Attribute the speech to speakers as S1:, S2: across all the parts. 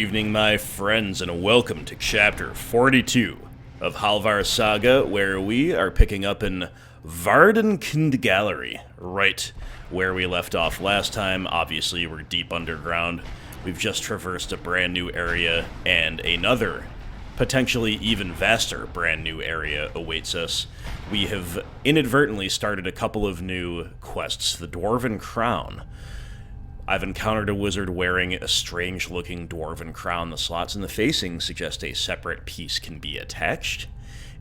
S1: evening, my friends, and welcome to Chapter 42 of Halvar Saga, where we are picking up in Vardnknd Gallery, right where we left off last time. Obviously, we're deep underground. We've just traversed a brand new area, and another, potentially even vaster brand new area awaits us. We have inadvertently started a couple of new quests. The Dwarven Crown. I've encountered a wizard wearing a strange-looking dwarven crown. The slots in the facing suggest a separate piece can be attached.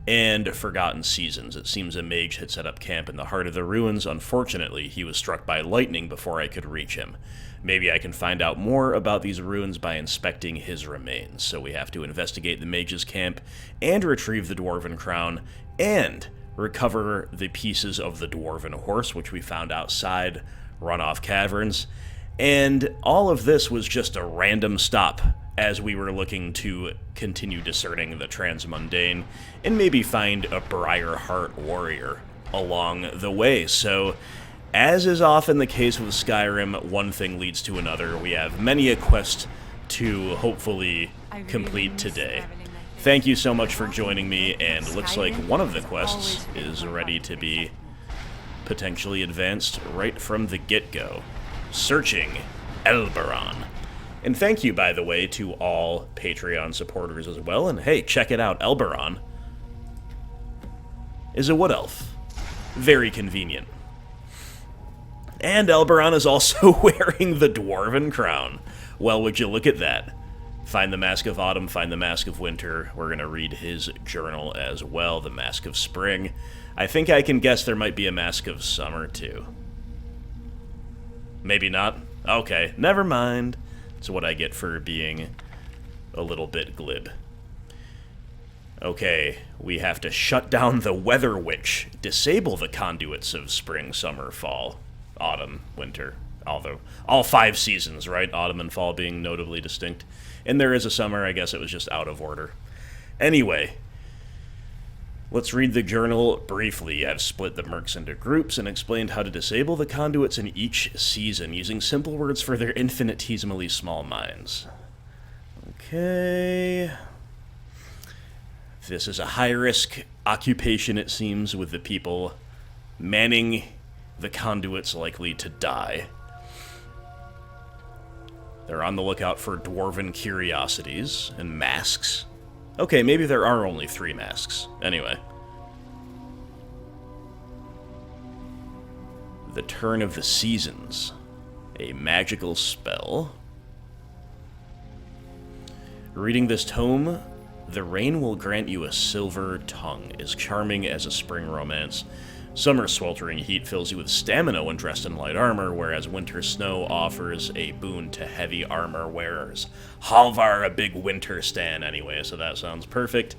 S1: And Forgotten Seasons. It seems a mage had set up camp in the heart of the ruins. Unfortunately, he was struck by lightning before I could reach him. Maybe I can find out more about these ruins by inspecting his remains. So we have to investigate the mage's camp and retrieve the dwarven crown and recover the pieces of the dwarven horse, which we found outside runoff caverns. And all of this was just a random stop as we were looking to continue discerning the transmundane and maybe find a Briarheart warrior along the way. So, as is often the case with Skyrim, one thing leads to another. We have many a quest to hopefully complete today. Thank you so much for joining me, and looks like one of the quests is ready to be potentially advanced right from the get-go. Searching Elberon. And thank you, by the way, to all Patreon supporters as well. And hey, check it out, Elberon is a wood elf. Very convenient. And Elberon is also wearing the dwarven crown. Well, would you look at that? Find the Mask of Autumn, find the Mask of Winter. We're going to read his journal as well, the Mask of Spring. I think I can guess there might be a Mask of Summer, too. Maybe not. Okay, never mind. It's what I get for being a little bit glib. Okay, we have to shut down the Weather Witch, disable the conduits of spring, summer, fall, autumn, winter. Although, all 5 seasons, right? Autumn and fall being notably distinct. And there is a summer, I guess it was just out of order. Anyway, let's read the journal briefly. I've split the mercs into groups and explained how to disable the conduits in each season, using simple words for their infinitesimally small minds. Okay. This is a high-risk occupation, it seems, with the people manning the conduits likely to die. They're on the lookout for dwarven curiosities and masks. Okay, maybe there are only 3 masks. Anyway. The Turn of the Seasons. A magical spell. Reading this tome, the rain will grant you a silver tongue, as charming as a spring romance. Summer's sweltering heat fills you with stamina when dressed in light armor, whereas winter snow offers a boon to heavy armor wearers. Halvar, a big winter stan anyway, so that sounds perfect.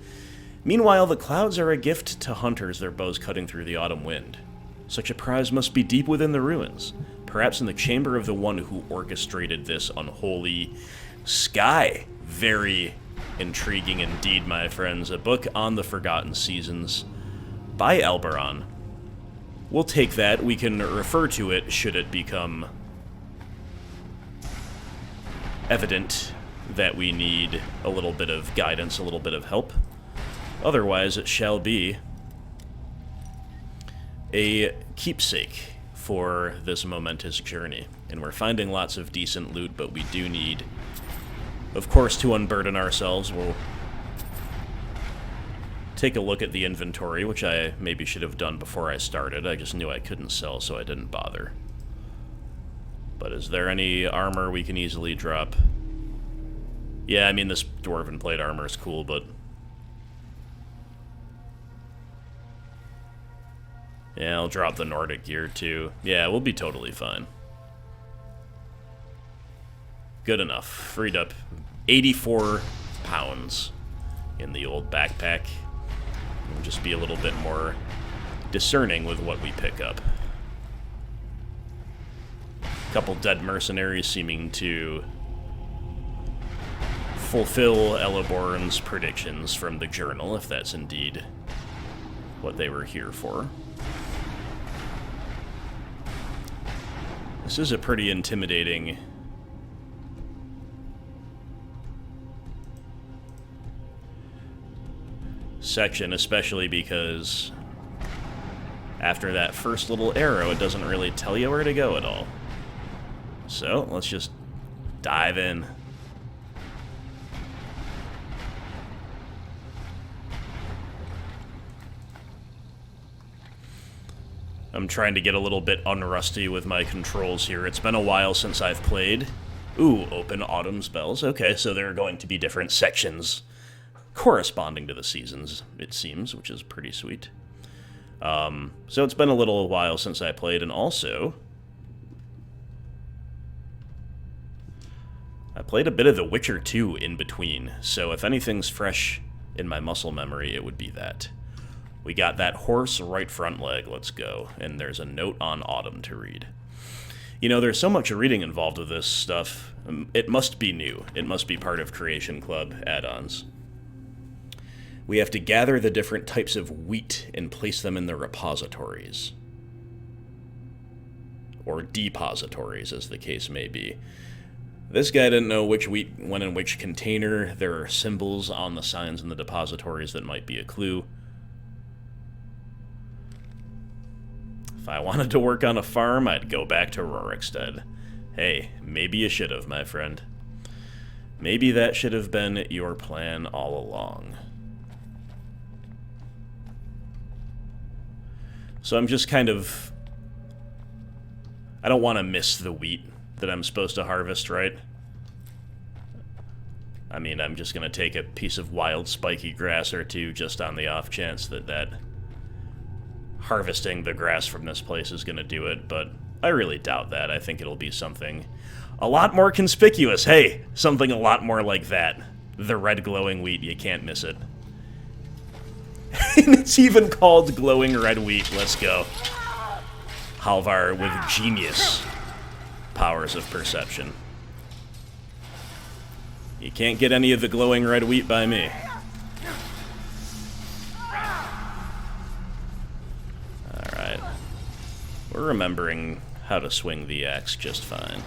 S1: Meanwhile, the clouds are a gift to hunters, their bows cutting through the autumn wind. Such a prize must be deep within the ruins, perhaps in the chamber of the one who orchestrated this unholy sky. Very intriguing indeed, my friends. A book on the Forgotten Seasons by Elberon. We'll take that. We can refer to it should it become evident that we need a little bit of guidance, a little bit of help. Otherwise, it shall be a keepsake for this momentous journey. And we're finding lots of decent loot, but we do need, of course, to unburden ourselves. We'll take a look at the inventory, which I maybe should have done before I started. I just knew I couldn't sell, so I didn't bother. But is there any armor we can easily drop? Yeah, I mean, this dwarven plate armor is cool, but yeah, I'll drop the Nordic gear, too. Yeah, we'll be totally fine. Good enough. Freed up 84 pounds in the old backpack. We'll just be a little bit more discerning with what we pick up. A couple dead mercenaries seeming to fulfill Eleborn's predictions from the journal, if that's indeed what they were here for. This is a pretty intimidating section, especially because after that first little arrow, it doesn't really tell you where to go at all. So, let's just dive in. I'm trying to get a little bit unrusty with my controls here. It's been a while since I've played. Ooh, open autumn spells. Okay, so there are going to be different sections corresponding to the seasons, it seems, which is pretty sweet. So it's been a little while since I played, and also I played a bit of The Witcher 2 in between, so if anything's fresh in my muscle memory, it would be that. We got that horse right front leg, let's go, and there's a note on autumn to read. You know, there's so much reading involved with this stuff. It must be new. It must be part of Creation Club add-ons. We have to gather the different types of wheat and place them in the repositories. Or depositories, as the case may be. This guy didn't know which wheat went in which container. There are symbols on the signs in the depositories that might be a clue. If I wanted to work on a farm, I'd go back to Rorikstead. Hey, maybe you should have, my friend. Maybe that should have been your plan all along. So I'm just kind of... I don't want to miss the wheat that I'm supposed to harvest, right? I mean, I'm just going to take a piece of wild spiky grass or two just on the off chance that harvesting the grass from this place is going to do it, but I really doubt that. I think it'll be something a lot more conspicuous. Hey, something a lot more like that. The red glowing wheat, you can't miss it. And it's even called glowing red wheat. Let's go. Halvar with genius powers of perception. You can't get any of the glowing red wheat by me. Alright. We're remembering how to swing the axe just fine.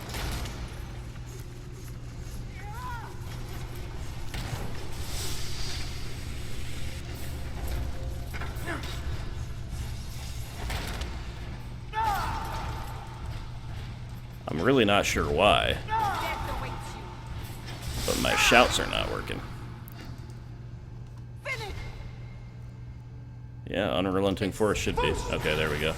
S1: I'm really not sure why, but my shouts are not working. Yeah, unrelenting force should be. Okay, there we go.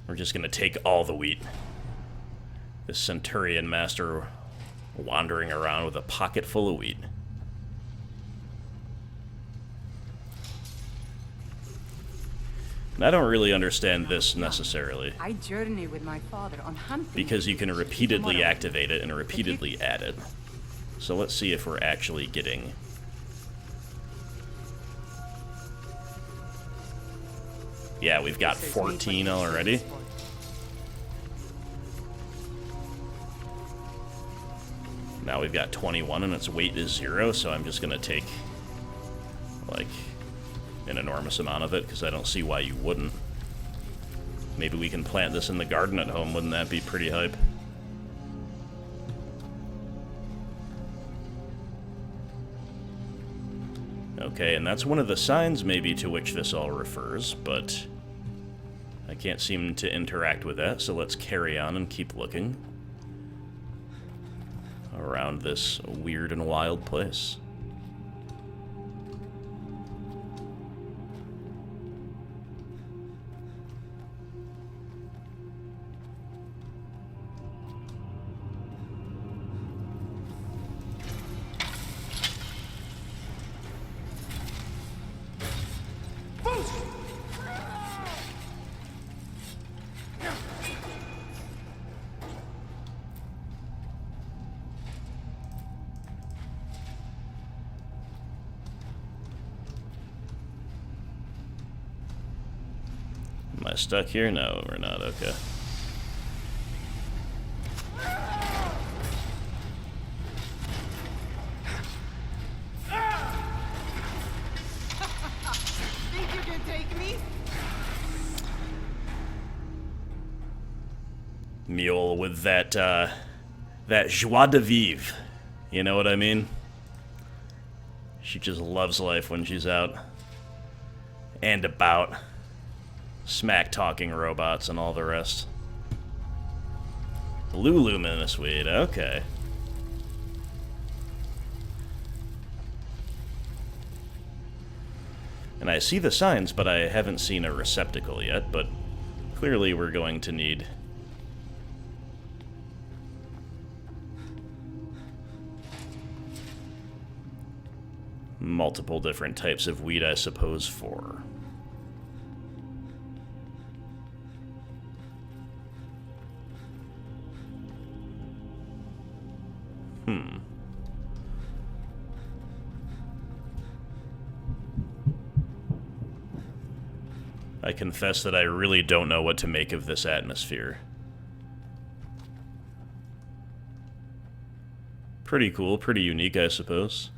S1: We're just gonna take all the wheat. This Centurion Master wandering around with a pocket full of wheat. And I don't really understand this necessarily.
S2: I journey with my father on hunting.
S1: Because you can repeatedly activate it and repeatedly add it. So let's see if we're actually getting... Yeah, we've got 14 already. Now we've got 21 and its weight is 0, so I'm just gonna take, like, an enormous amount of it, because I don't see why you wouldn't. Maybe we can plant this in the garden at home, wouldn't that be pretty hype? Okay, and that's one of the signs maybe to which this all refers, but I can't seem to interact with that, so let's carry on and keep looking around this weird and wild place. Am I stuck here? No, we're not. Okay.
S2: Think you can take me?
S1: Mule with that That joie de vivre. You know what I mean? She just loves life when she's out and about. Smack-talking robots and all the rest. Blue luminous weed, okay. And I see the signs, but I haven't seen a receptacle yet, but clearly we're going to need multiple different types of weed, I suppose, for... I confess that I really don't know what to make of this atmosphere. Pretty cool, pretty unique, I suppose.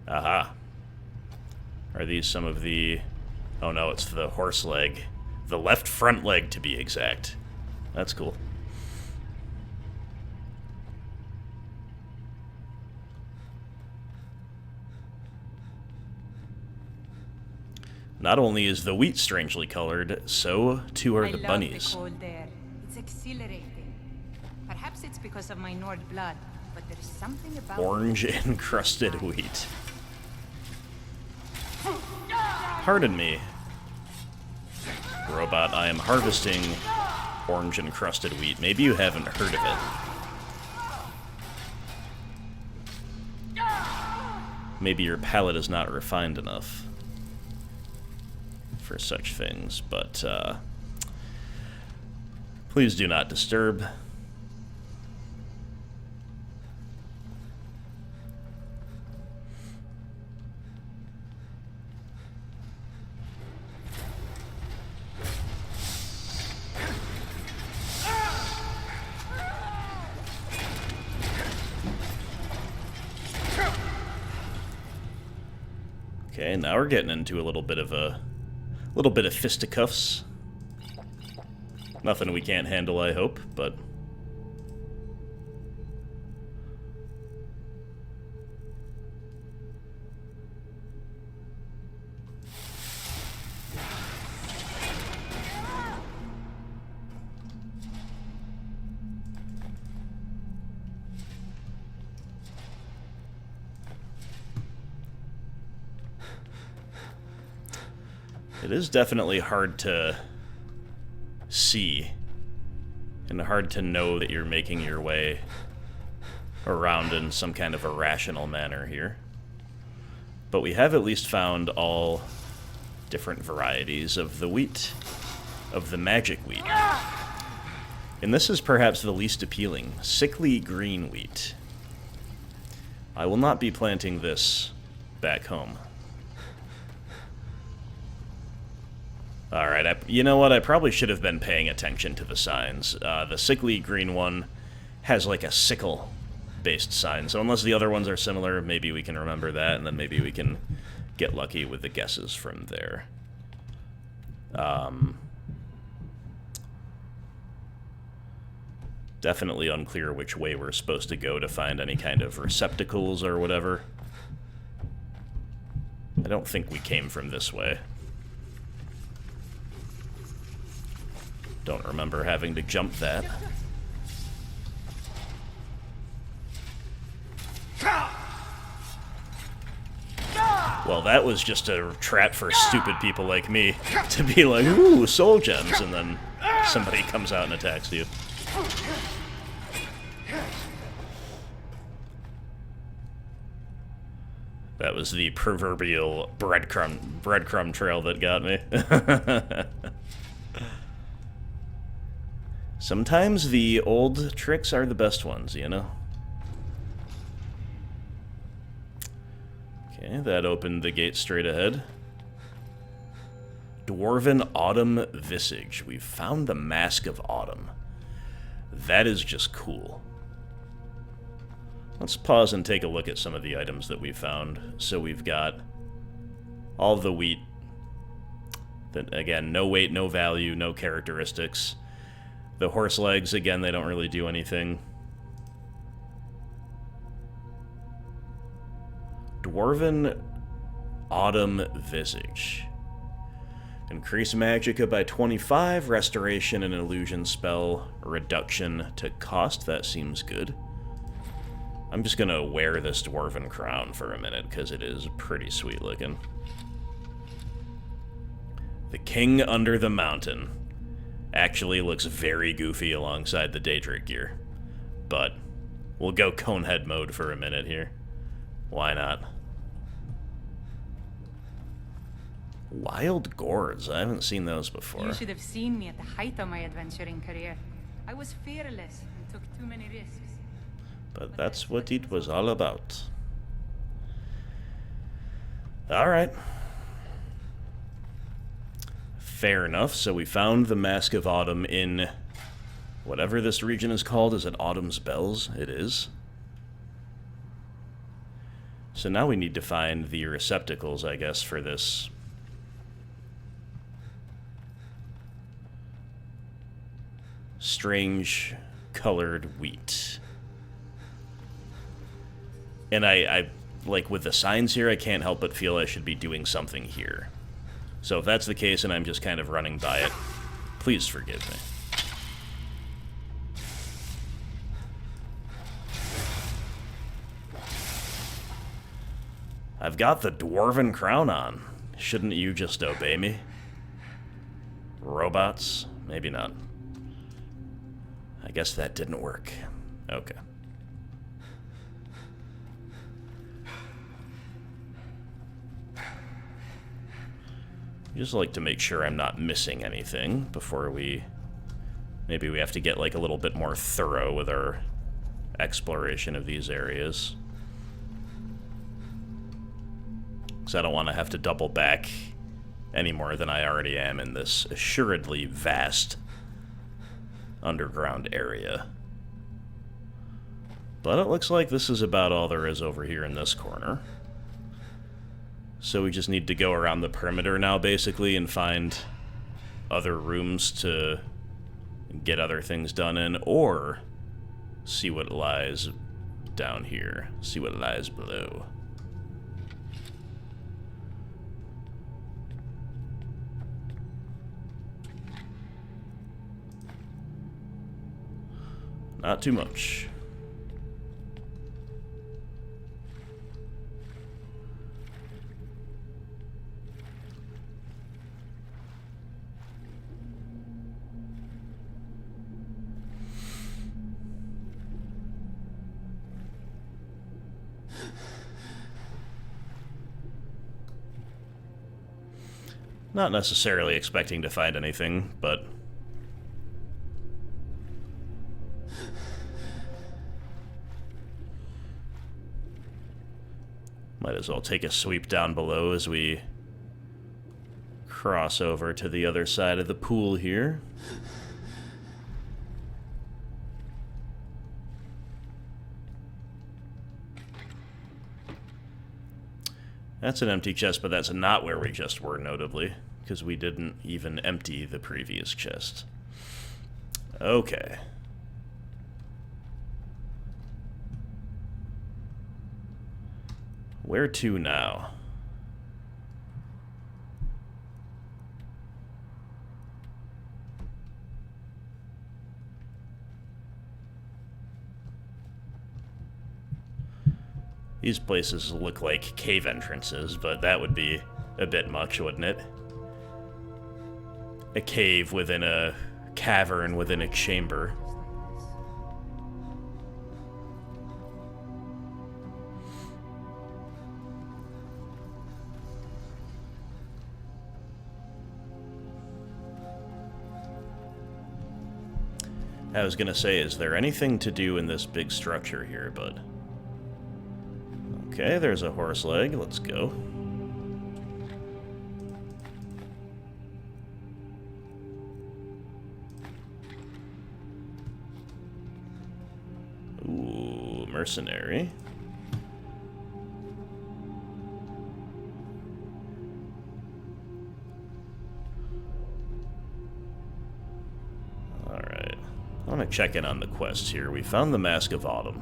S1: Aha. Are these some of the... Oh no, it's the horse leg. The left front leg, to be exact. That's cool. Not only is the wheat strangely colored, so too are the bunnies.
S2: I love the cold air. It's exhilarating. Perhaps it's because of my Nord blood, but there's something about
S1: Orange encrusted wheat. Pardon me, robot, I am harvesting orange encrusted wheat. Maybe you haven't heard of it. Maybe your palate is not refined enough for such things, but please do not disturb. Okay, now we're getting into a little bit of fisticuffs. Nothing we can't handle, I hope, but it is definitely hard to see and hard to know that you're making your way around in some kind of a rational manner here. But we have at least found all different varieties of the wheat, of the magic wheat. And this is perhaps the least appealing, sickly green wheat. I will not be planting this back home. Alright, you know what? I probably should have been paying attention to the signs. The sickly green one has like a sickle-based sign, so unless the other ones are similar, maybe we can remember that, and then maybe we can get lucky with the guesses from there. Definitely unclear which way we're supposed to go to find any kind of receptacles or whatever. I don't think we came from this way. Don't remember having to jump that. Well, that was just a trap for stupid people like me to be like, ooh, soul gems, and then somebody comes out and attacks you. That was the proverbial breadcrumb trail that got me. Sometimes the old tricks are the best ones, you know? Okay, that opened the gate straight ahead. Dwarven Autumn Visage. We've found the Mask of Autumn. That is just cool. Let's pause and take a look at some of the items that we found. So we've got all the wheat. That, again, no weight, no value, no characteristics. The horse legs, again, they don't really do anything. Dwarven Autumn Visage. Increase magicka by 25, restoration and illusion spell, reduction to cost. That seems good. I'm just gonna wear this dwarven crown for a minute, because it is pretty sweet looking. The King Under the Mountain. Actually looks very goofy alongside the Daedric gear. But we'll go Conehead mode for a minute here. Why not? Wild gourds. I haven't seen those before.
S2: You should have seen me at the height of my adventuring career. I was fearless and took too many risks.
S1: But that's what it was all about. Alright. Fair enough. So we found the Mask of Autumn in whatever this region is called. Is it Autumn's Bells? It is. So now we need to find the receptacles, I guess, for this. Strange colored wheat. And I like, with the signs here, I can't help but feel I should be doing something here. So if that's the case and I'm just kind of running by it, please forgive me. I've got the Dwarven crown on. Shouldn't you just obey me? Robots? Maybe not. I guess that didn't work. Okay. Just like to make sure I'm not missing anything before we... Maybe we have to get like a little bit more thorough with our exploration of these areas. Because I don't want to have to double back any more than I already am in this assuredly vast underground area. But it looks like this is about all there is over here in this corner. So we just need to go around the perimeter now, basically, and find other rooms to get other things done in, or see what lies down here. See what lies below. Not too much. Not necessarily expecting to find anything, but... might as well take a sweep down below as we cross over to the other side of the pool here. That's an empty chest, but that's not where we just were, notably, because we didn't even empty the previous chest. Okay. Where to now? These places look like cave entrances, but that would be a bit much, wouldn't it? A cave within a cavern within a chamber. I was gonna say, is there anything to do in this big structure here, but... Okay, there's a horse leg. Let's go. Ooh, mercenary. Alright. I want to check in on the quests here. We found the Mask of Autumn.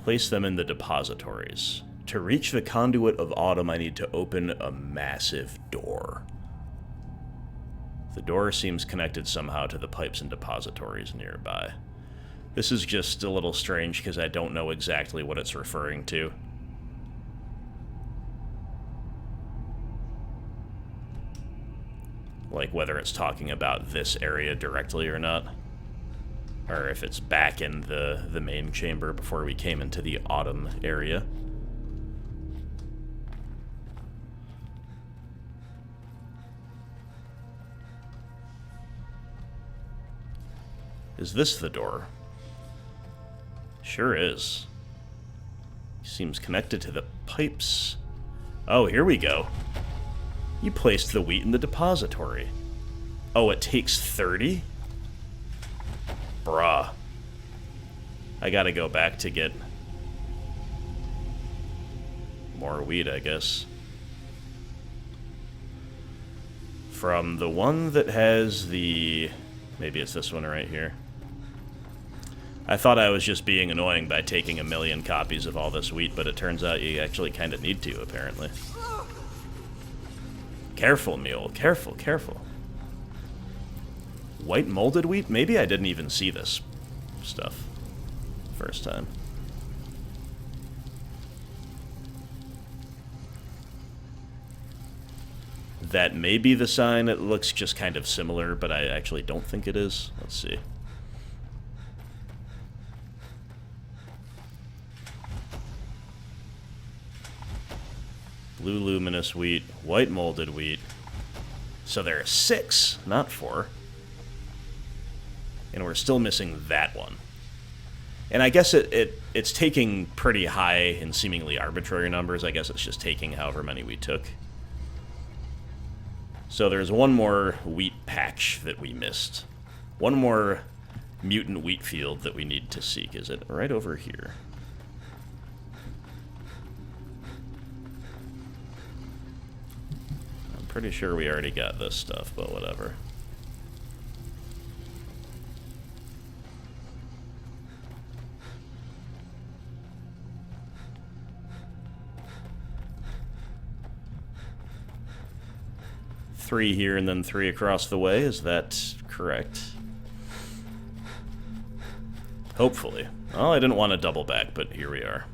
S1: Place them in the depositories. To reach the conduit of autumn, I need to open a massive door. The door seems connected somehow to the pipes and depositories nearby. This is just a little strange because I don't know exactly what it's referring to. Like whether it's talking about this area directly or not. Or if it's back in the main chamber before we came into the autumn area. Is this the door? Sure is. Seems connected to the pipes. Oh, here we go. You placed the wheat in the depository. Oh, it takes 30? Bruh. I gotta go back to get more wheat, I guess. From the one that has the... Maybe it's this one right here. I thought I was just being annoying by taking 1,000,000 copies of all this wheat, but it turns out you actually kind of need to, apparently. Careful, mule. Careful, careful. White molded wheat? Maybe I didn't even see this stuff first time. That may be the sign. It looks just kind of similar, but I actually don't think it is. Let's see. Blue luminous wheat, white molded wheat. So there are 6, not 4. And we're still missing that one. And I guess it's taking pretty high and seemingly arbitrary numbers. I guess it's just taking however many we took. So there's one more wheat patch that we missed. One more mutant wheat field that we need to seek. Is it right over here? I'm pretty sure we already got this stuff, but whatever. Three here and then 3 across the way. Is that correct? Hopefully. Well, I didn't want to double back, but here we are.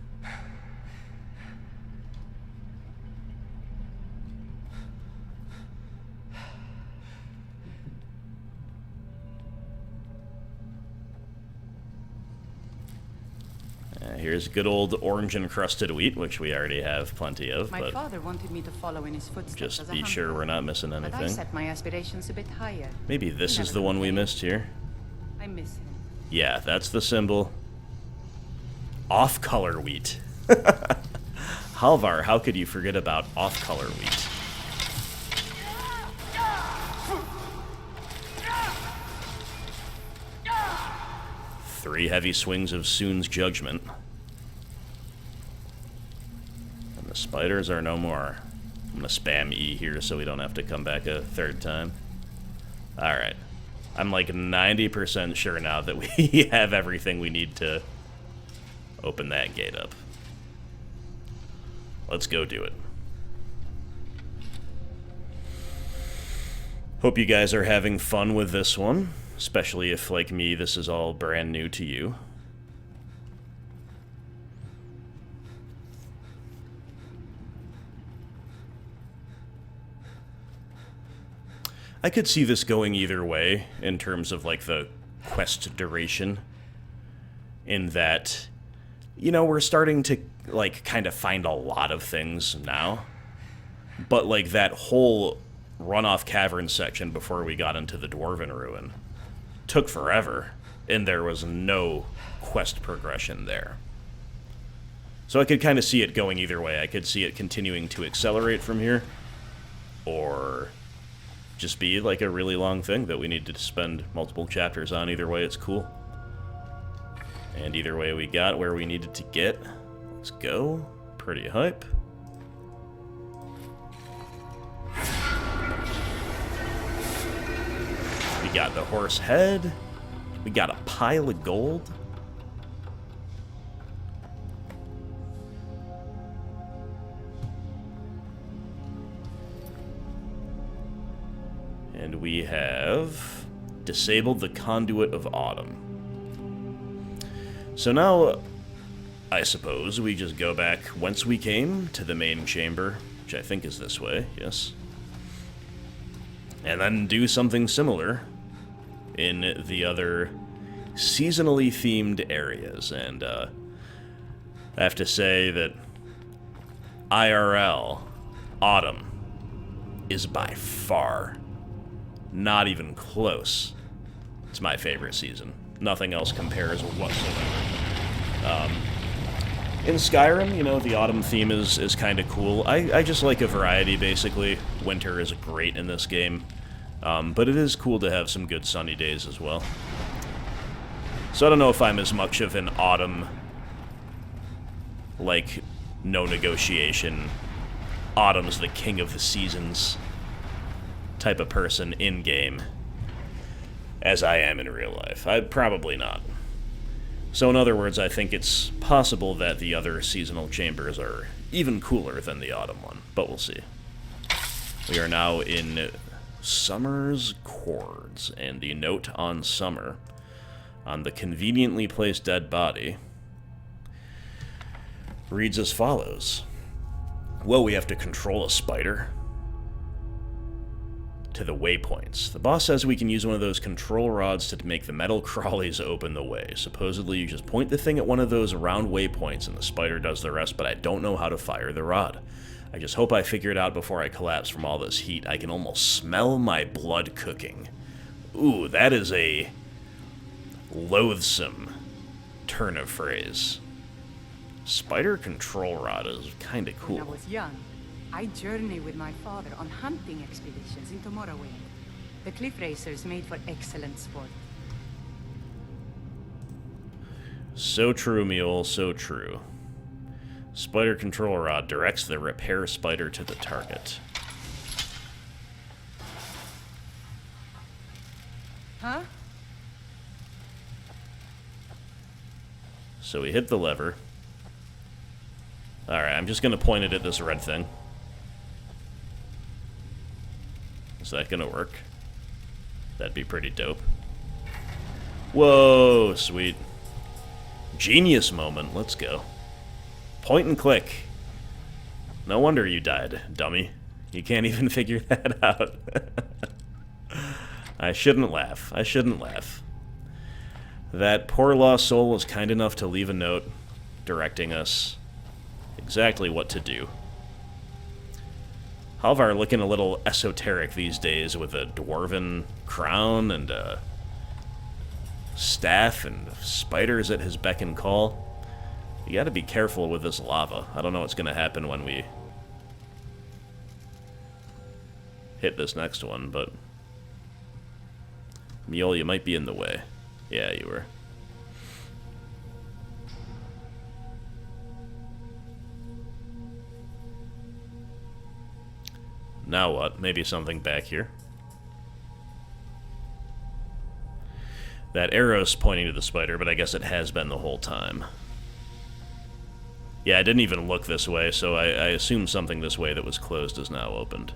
S1: Here's good old orange-encrusted wheat, which we already have plenty of.
S2: My father wanted me to follow in his footsteps.
S1: Just be sure we're not missing anything.
S2: But I set my aspirations a bit higher.
S1: Maybe this is the one we missed here.
S2: I miss him.
S1: Yeah, that's the symbol. Off-color wheat. Halvar, how could you forget about off-color wheat? Three heavy swings of Soon's judgment. And the spiders are no more. I'm gonna spam E here so we don't have to come back a third time. Alright. I'm like 90% sure now that we have everything we need to open that gate up. Let's go do it. Hope you guys are having fun with this one. Especially if, like me, this is all brand new to you. I could see this going either way in terms of, like, the quest duration. In that, you know, we're starting to, like, kind of find a lot of things now. But, like, that whole runoff cavern section before we got into the Dwarven ruin took forever, and there was no quest progression there. So I could kind of see it going either way. I could see it continuing to accelerate from here, or just be like a really long thing that we need to spend multiple chapters on. Either way, it's cool. And either way, we got where we needed to get. Let's go. Pretty hype. We got the horse head. We got a pile of gold. And we have disabled the conduit of autumn. So now, I suppose we just go back whence we came to the main chamber, which I think is this way, yes. And then do something similar in the other seasonally themed areas. And I have to say that IRL, autumn, is by far not even close. It's my favorite season. Nothing else compares whatsoever. In Skyrim, you know, the autumn theme is kind of cool. I just like a variety, basically. Winter is great in this game. But it is cool to have some good sunny days as well. So I don't know if I'm as much of an autumn, like, no negotiation, autumn's the king of the seasons type of person in-game as I am in real life. Probably not. So in other words, I think it's possible that the other seasonal chambers are even cooler than the autumn one, but we'll see. We are now in Summer's Chords, and the note on Summer, on the conveniently placed dead body, reads as follows. Whoa, we have to control a spider? To the waypoints. The boss says we can use one of those control rods to make the metal crawlies open the way. Supposedly you just point the thing at one of those round waypoints and the spider does the rest, but I don't know how to fire the rod. I just hope I figure it out before I collapse from all this heat. I can almost smell my blood cooking. Ooh, that is a loathsome turn of phrase. Spider control rod is kind of cool.
S2: When I was young, I journeyed with my father on hunting expeditions into Morrowind. The cliff racers made for excellent sport.
S1: So true, Mule, so true. Spider control rod directs the repair spider to the target.
S2: Huh?
S1: So we hit the lever. Alright, I'm just going to point it at this red thing. Is that going to work? That'd be pretty dope. Whoa, sweet. Genius moment, let's go. Point and click. No wonder you died, dummy. You can't even figure that out. I shouldn't laugh. I shouldn't laugh. That poor lost soul was kind enough to leave a note directing us exactly what to do. Halvar looking a little esoteric these days with a dwarven crown and a staff and spiders at his beck and call. You gotta be careful with this lava. I don't know what's gonna happen when we hit this next one, but Mule, you might be in the way. Yeah, you were. Now what? Maybe something back here. That arrow's pointing to the spider, but I guess it has been the whole time. Yeah, I didn't even look this way, so I assume something this way that was closed is now opened.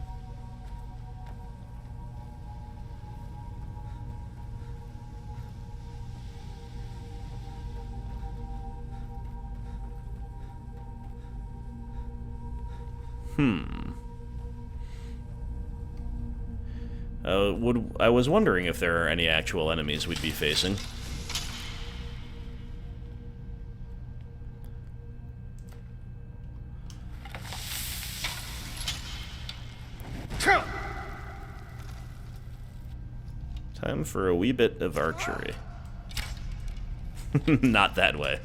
S1: I was wondering if there are any actual enemies we'd be facing. Time for a wee bit of archery. Not that way.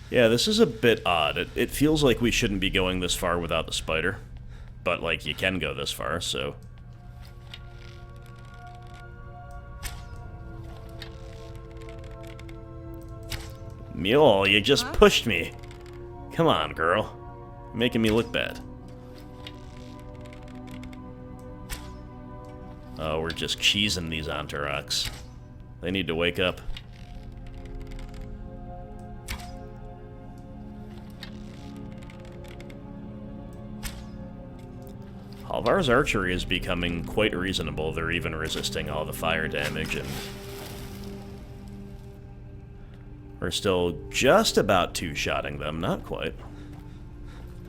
S1: Yeah, this is a bit odd. It feels like we shouldn't be going this far without the spider. But, like, you can go this far, so... Mule, you just pushed me. Come on, girl. You're making me look bad. Oh, we're just cheesing these Antaroks. They need to wake up. Halvar's archery is becoming quite reasonable. They're even resisting all the fire damage, and we're still just about two-shotting them. Not quite,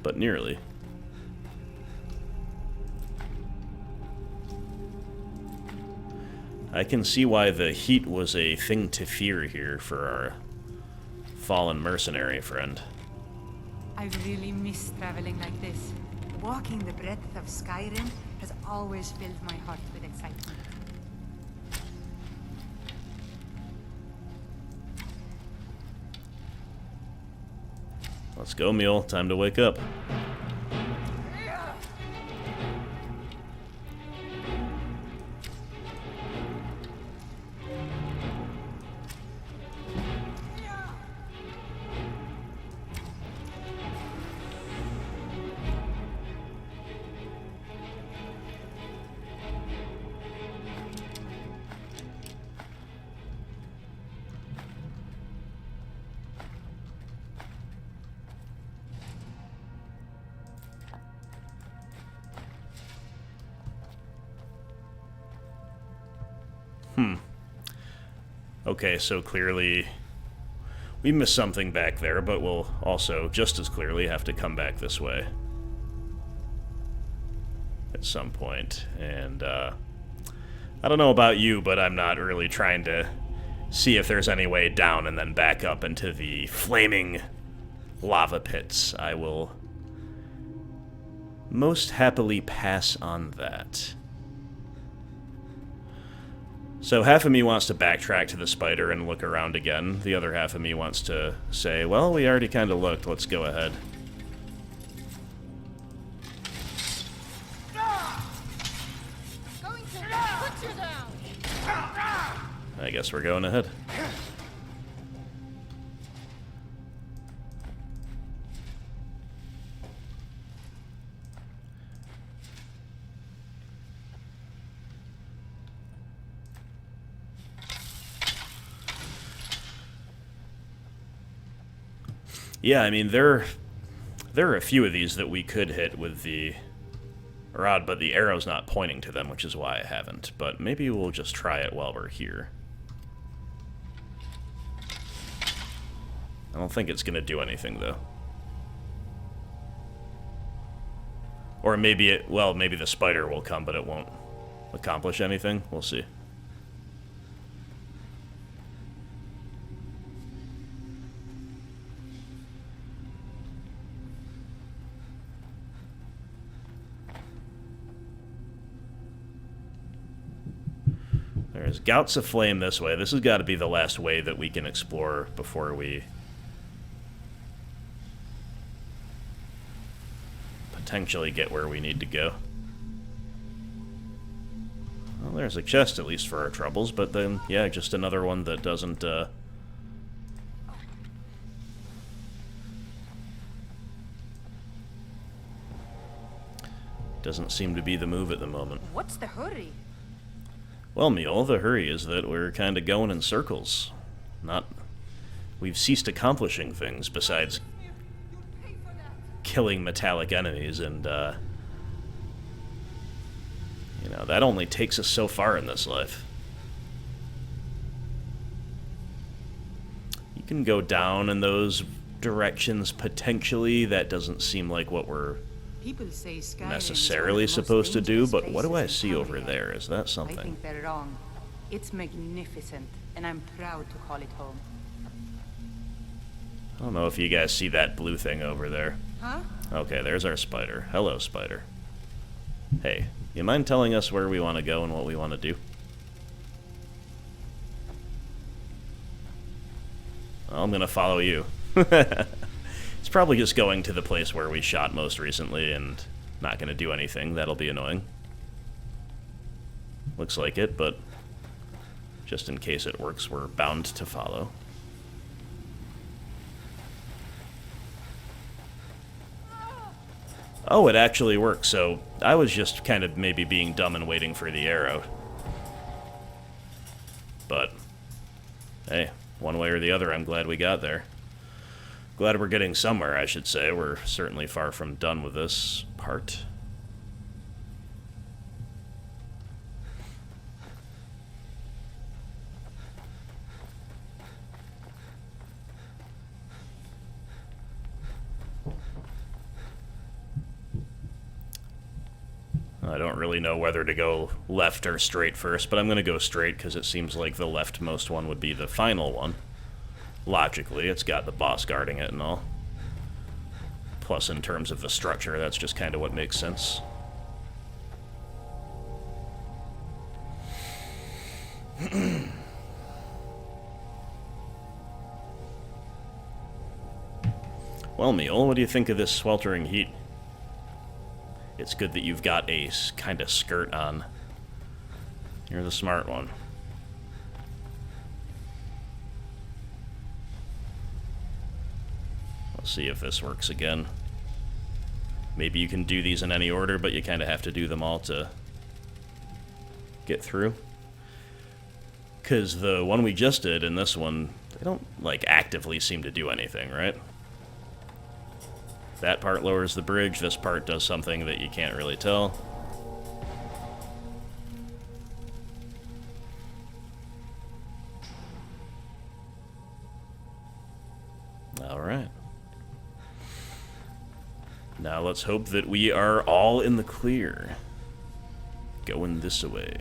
S1: but nearly. I can see why the heat was a thing to fear here for our fallen mercenary friend.
S2: I really miss traveling like this. Walking the breadth of Skyrim has always filled my heart with excitement.
S1: Let's go, Mule. Time to wake up. Okay, so clearly we missed something back there, but we'll also just as clearly have to come back this way at some point. And I don't know about you, but I'm not really trying to see if there's any way down and then back up into the flaming lava pits. I will most happily pass on that. So half of me wants to backtrack to the spider and look around again. The other half of me wants to say, well, we already kind of looked. Let's go ahead. I guess we're going ahead. Yeah, I mean, there are a few of these that we could hit with the rod, but the arrow's not pointing to them, which is why I haven't. But maybe we'll just try it while we're here. I don't think it's going to do anything, though. Or maybe it, well, maybe the spider will come, but it won't accomplish anything. We'll see. There's gouts of flame this way. This has got to be the last way that we can explore before we potentially get where we need to go. Well, there's a chest, at least for our troubles, but then, yeah, just another one that doesn't, doesn't seem to be the move at the moment.
S2: What's the hurry?
S1: Well, Mule, the hurry is that we're kind of going in circles. We've ceased accomplishing things besides killing metallic enemies, and, you know, that only takes us so far in this life. You can go down in those directions potentially. That doesn't seem like what we're
S2: People say Skyrim
S1: necessarily
S2: is one of the most
S1: supposed to do,
S2: dangerous
S1: but what do I
S2: places
S1: see
S2: in
S1: over
S2: Halvar.
S1: there? Is that
S2: I
S1: something?
S2: think they're wrong. It's magnificent, and I'm proud to call it home.
S1: I don't know if you guys see that blue thing over there.
S2: Huh?
S1: Okay, there's our spider. Hello, spider. Hey, you mind telling us where we want to go and what we want to do? Well, I'm gonna follow you. It's probably just going to the place where we shot most recently and not gonna do anything. That'll be annoying. Looks like it, but just in case it works, we're bound to follow. Oh, it actually works, so I was just kind of maybe being dumb and waiting for the arrow. But, hey, one way or the other, I'm glad we got there. Glad we're getting somewhere, I should say. We're certainly far from done with this part. I don't really know whether to go left or straight first, but I'm going to go straight because it seems like the leftmost one would be the final one. Logically, it's got the boss guarding it and all. Plus, in terms of the structure, that's just kind of what makes sense. Well, Mule, what do you think of this sweltering heat? It's good that you've got a kind of skirt on. You're the smart one. Let's see if this works again. Maybe you can do these in any order, but you kind of have to do them all to get through. Because the one we just did and this one, they don't, like, actively seem to do anything, right? That part lowers the bridge, this part does something that you can't really tell. Alright. Now let's hope that we are all in the clear. Going this way.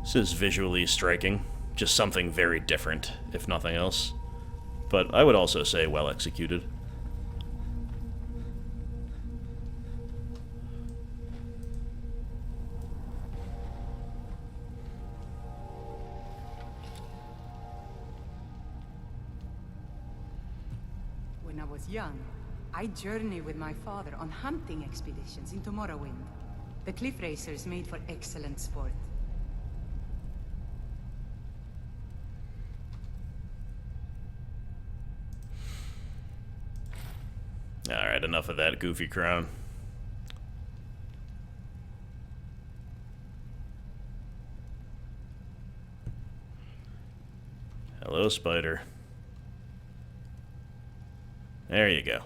S1: This is visually striking. Just something very different, if nothing else. But I would also say well executed.
S2: When I was young, I journeyed with my father on hunting expeditions into Morrowind. The cliff racers made for excellent sport.
S1: Alright, enough of that goofy crown. Hello, spider. There you go.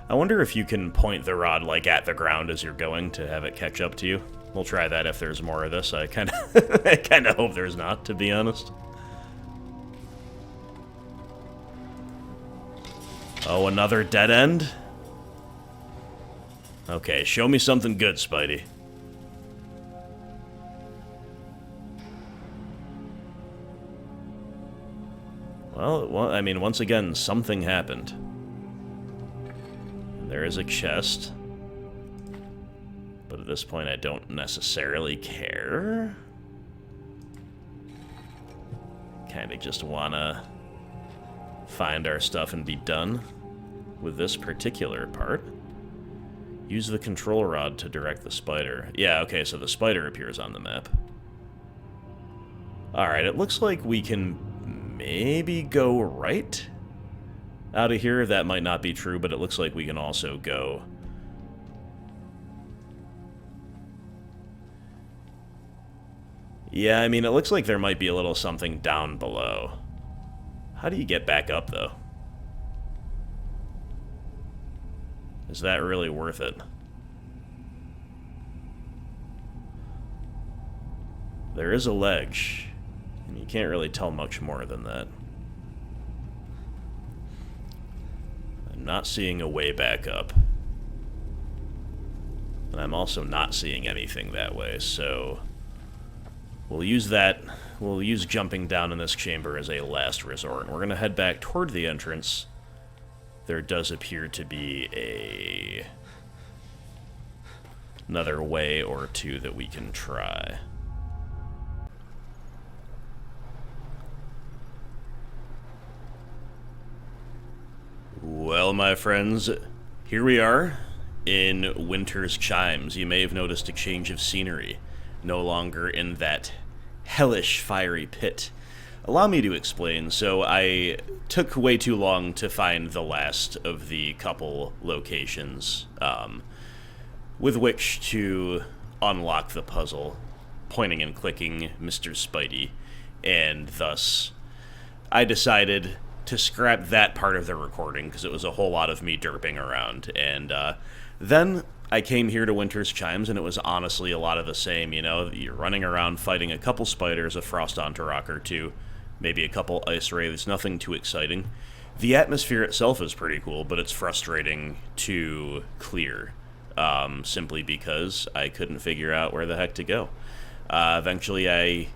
S1: I wonder if you can point the rod, like, at the ground as you're going to have it catch up to you. We'll try that if there's more of this. I kind of I kind of hope there's not, to be honest. Oh, another dead end? Okay, show me something good, Spidey. Well, I mean, once again, something happened. There is a chest. But at this point, I don't necessarily care. Kinda just wanna find our stuff and be done with this particular part. Use the control rod to direct the spider. Yeah, okay, so the spider appears on the map. Alright, it looks like we can maybe go right out of here. That might not be true, but it looks like we can also go... Yeah, I mean, it looks like there might be a little something down below. How do you get back up, though? Is that really worth it? There is a ledge, and you can't really tell much more than that. I'm not seeing a way back up. And I'm also not seeing anything that way, so... We'll use that. We'll use jumping down in this chamber as a last resort. And we're going to head back toward the entrance there does appear to be another way or two that we can try. Well, my friends, here we are in Winter's Chimes. You may have noticed a change of scenery. No longer in that hellish fiery pit. Allow me to explain. So I took way too long to find the last of the couple locations with which to unlock the puzzle, pointing and clicking Mr. Spidey, and thus I decided to scrap that part of the recording because it was a whole lot of me derping around. And then I came here to Winter's Chimes, and it was honestly a lot of the same. You know, you're running around fighting a couple spiders, a frost entourage or two, maybe a couple ice wraiths, nothing too exciting. The atmosphere itself is pretty cool, but it's frustrating to clear, simply because I couldn't figure out where the heck to go. Eventually I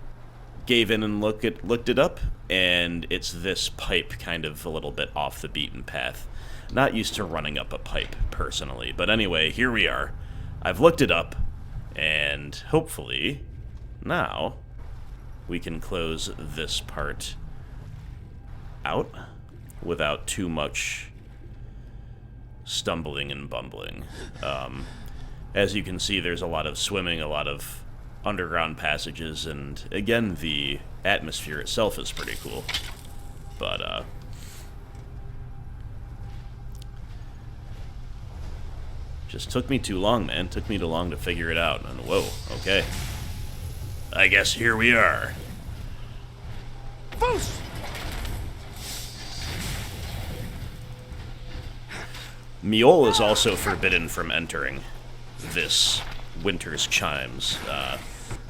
S1: gave in and looked it up, and it's this pipe kind of a little bit off the beaten path. Not used to running up a pipe, personally. But anyway, here we are. I've looked it up, and hopefully, now, we can close this part out without too much stumbling and bumbling. As you can see, there's a lot of swimming, a lot of underground passages, and again, the atmosphere itself is pretty cool. But, just took me too long, man. Took me too long to figure it out. And whoa, okay. I guess here we are.
S3: Foos!
S1: Mjol is also forbidden from entering this Winter's Chimes.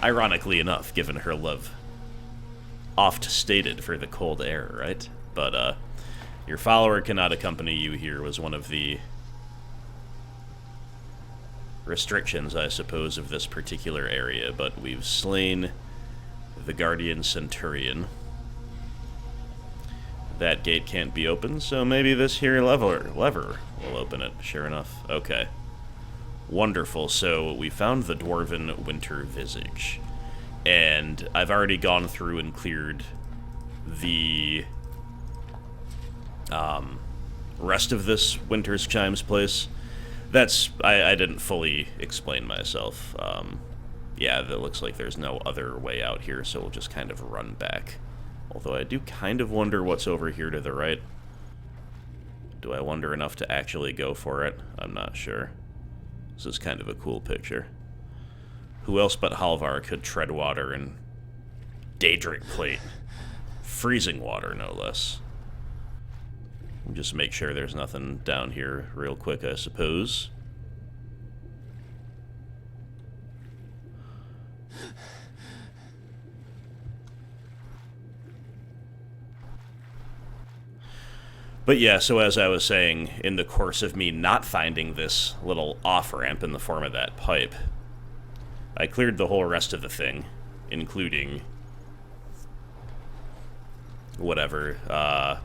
S1: Ironically enough, given her love oft stated for the cold air, right? But, your follower cannot accompany you here was one of the restrictions, I suppose, of this particular area, but we've slain the Guardian Centurion. That gate can't be opened, so maybe this here lever will open it. Sure enough. Okay. Wonderful. So we found the Dwarven Winter Visage, and I've already gone through and cleared the rest of this Winter's Chimes place. I didn't fully explain myself. Yeah, it looks like there's no other way out here, so we'll just kind of run back. Although I do kind of wonder what's over here to the right. Do I wonder enough to actually go for it? I'm not sure. This is kind of a cool picture. Who else but Halvar could tread water and Daedric plate? Freezing water, no less. Just make sure there's nothing down here real quick, I suppose. But yeah, so as I was saying, in the course of me not finding this little off-ramp in the form of that pipe, I cleared the whole rest of the thing, including whatever,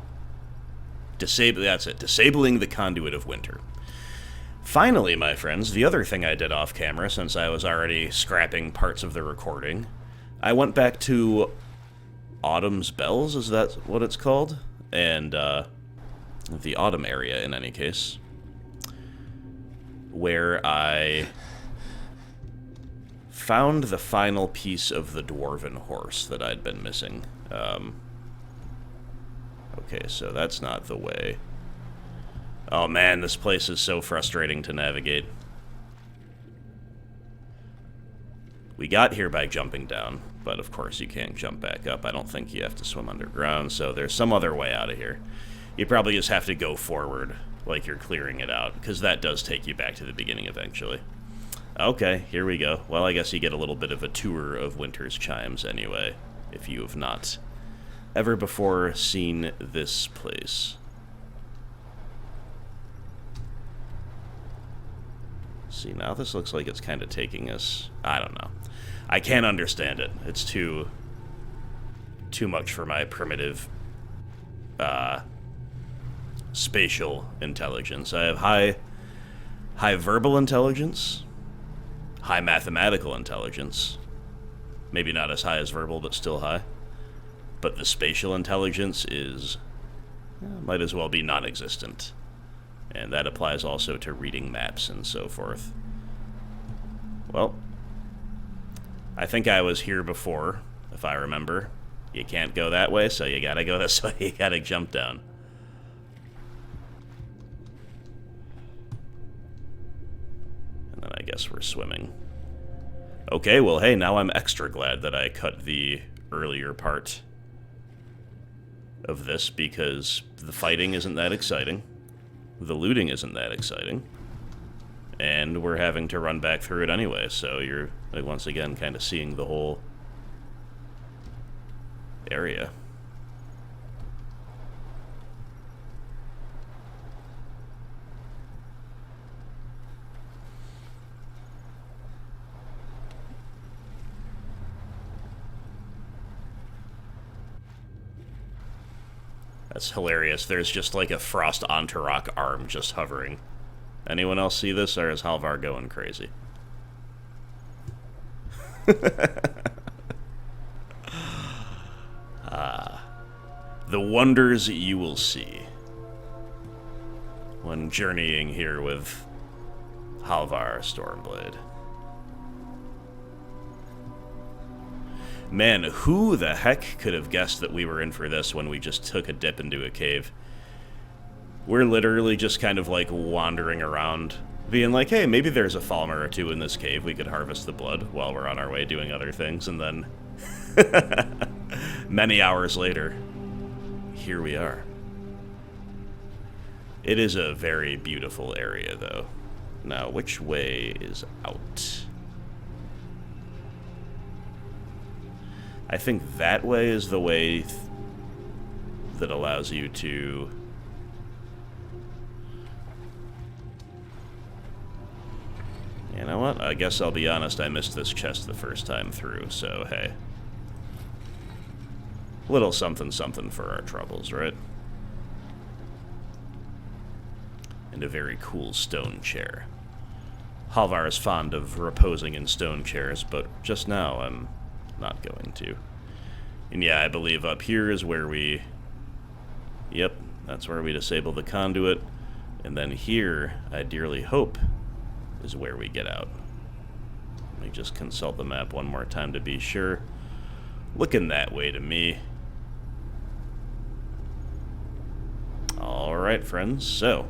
S1: disabling the conduit of winter. Finally, my friends, the other thing I did off camera, since I was already scrapping parts of the recording, I went back to Autumn's Bells, is that what it's called? And, the Autumn area, in any case, where I found the final piece of the Dwarven horse that I'd been missing. Okay, so that's not the way. Oh man, this place is so frustrating to navigate. We got here by jumping down, but of course you can't jump back up. I don't think you have to swim underground, so there's some other way out of here. You probably just have to go forward, like you're clearing it out, because that does take you back to the beginning eventually. Okay, here we go. Well, I guess you get a little bit of a tour of Winter's Chimes anyway, if you have not ever before seen this place. See, now this looks like it's kind of taking us... I don't know. I can't understand it. It's too much for my primitive spatial intelligence. I have high verbal intelligence, high mathematical intelligence. Maybe not as high as verbal, but still high. But the spatial intelligence is, might as well be non-existent. And that applies also to reading maps and so forth. Well, I think I was here before, if I remember. You can't go that way, so you gotta go this way. You gotta jump down. And then I guess we're swimming. Okay, well, hey, now I'm extra glad that I cut the earlier part of this, because the fighting isn't that exciting. The looting isn't that exciting. And we're having to run back through it anyway, so you're, like, once again, kind of seeing the whole area. That's hilarious. There's just like a Frost Enterok arm just hovering. Anyone else see this, or is Halvar going crazy? The wonders you will see when journeying here with Halvar Stormblade. Man, who the heck could have guessed that we were in for this when we just took a dip into a cave? We're literally just kind of like wandering around, being like, hey, maybe there's a Falmer or two in this cave. We could harvest the blood while we're on our way doing other things, and then many hours later, here we are. It is a very beautiful area, though. Now, which way is out? I think that way is the way that allows you to... You know what? I guess I'll be honest, I missed this chest the first time through, so hey. Little something something for our troubles, right? And a very cool stone chair. Halvar is fond of reposing in stone chairs, but just now I'm not going to. And yeah, I believe up here is where we... Yep, that's where we disable the conduit. And then here, I dearly hope, is where we get out. Let me just consult the map one more time to be sure. Looking that way to me. Alright, friends, so...